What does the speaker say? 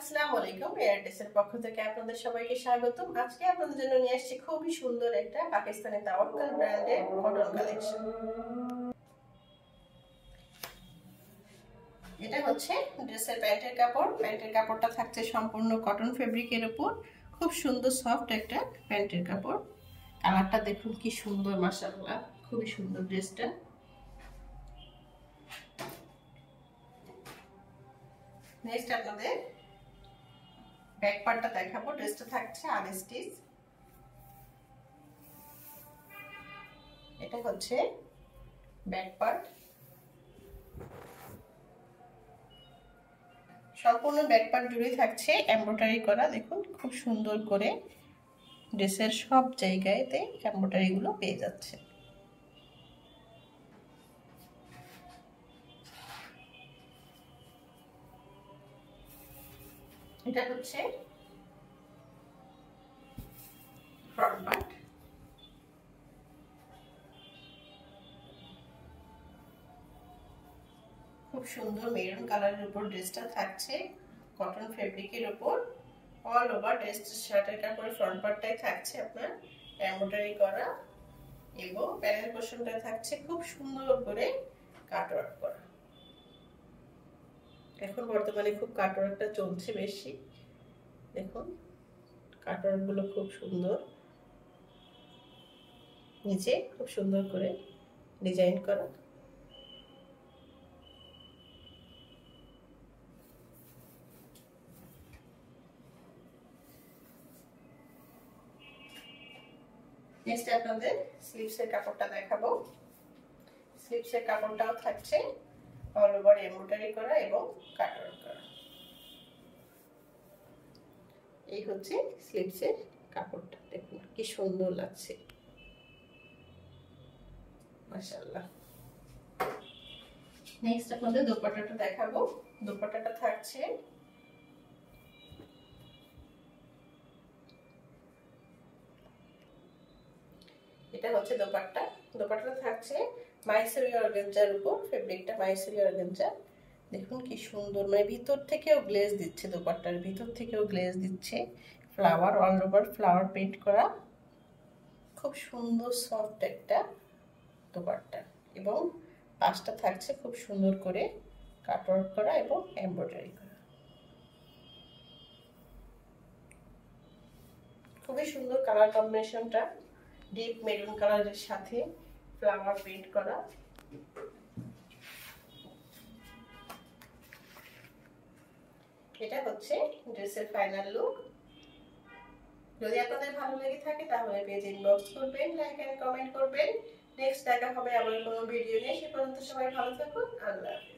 আসসালামু আলাইকুম। এয়ারটেসের পক্ষ থেকে আপনাদের সবাইকে স্বাগতম। আজকে আপনাদের জন্য নিয়ে আসছি খুবই সুন্দর একটা পাকিস্তানি তাওয়াক্কাল ব্র্যান্ডের কটন কালেকশন। এটা হচ্ছে ড্রেসের প্যান্টের কাপড়। প্যান্টের কাপড়টা থাকছে সম্পূর্ণ কটন ফেব্রিকের উপর। খুব সুন্দর সফট একটা প্যান্টের কাপড়। কালারটা দেখুন কি সুন্দর, মাশাআল্লাহ, খুবই সুন্দর ড্রেসটা। নেক্সট আপনাদের ব্যাক পার্টটা দেখাবো। ড্রেসটা থাকছে আনস্টিচ। এটা হচ্ছে ব্যাক পার্ট। সম্পূর্ণ ব্যাক পার্ট জুড়ে থাকছে এমব্রয়ডারি করা। দেখুন খুব সুন্দর করে ড্রেসের সব জায়গায়তে এমব্রয়ডারি গুলো পেয়ে যাচ্ছে। এটা হচ্ছে ফ্রন্ট পার্ট। খুব সুন্দর মেরুন কালারের উপর ড্রেসটা থাকছে কটন ফেব্রিকের উপর। অল ওভার ড্রেস শার্টের কাপড়ের ফ্রন্ট পার্টটাই থাকছে আপনার এমব্রয়ডারি করা এবং প্যানেল পোর্শনটা থাকছে খুব সুন্দর করে কাটওয়ার্ক করা। এখন বর্তমানে খুব কাটওয়ার্কটা চলছে বেশি। দেখুন কাটওয়ার্ক গুলো খুব সুন্দর, নিচে খুব সুন্দর করে ডিজাইন করা। নেক্সট আপনাদের স্লিভসের কাপড়টা দেখাবো। স্লিভসের কাপড়টাও থাকছে অল ওভার এমব্রয়ডারি করা এবং কাটওয়ার্ক করা। এই হচ্ছে স্লিভসের কাপড়টা, দেখুন কি সুন্দর লাগছে, মাশাআল্লাহ। নেক্সট আপনাদের দোপাট্টাটা দেখাবো। দোপাট্টাটা থাকছে এটা হচ্ছে দোপাট্টা। দোপাট্টাটা থাকছে মাইসরি অর্গানজার উপর, ফেব্রিকটা মাইসরি অর্গানজা। দেখুন কি সুন্দর, মানে ভিতর থেকেও গ্লেজ দিচ্ছে, দোপাট্টার ভিতর থেকেও গ্লেজ দিচ্ছে। Flower, all over flower print করা, খুব সুন্দর সফট একটা দোপাট্টা এবং পাশটা থাকছে খুব সুন্দর করে কাটওয়ার্ক করা এবং এমব্রয়ডারি করা। খুবই সুন্দর কালার কম্বিনেশনটা, ডিপ মেরুন কালারের সাথে ফ্লাওয়ার প্রিন্ট করা। এটা হচ্ছে ড্রেসের ফাইনাল লুক। যদি আপনাদের ভালো লেগে থাকে তাহলে পেজ ইনবক্স করবেন, লাইক এন্ড কমেন্ট করবেন। নেক্সট দেখা হবে আবার কোনো ভিডিও নিয়ে। সে পর্যন্ত সবাই ভালো থাকুন। আল্লাহ হাফেজ।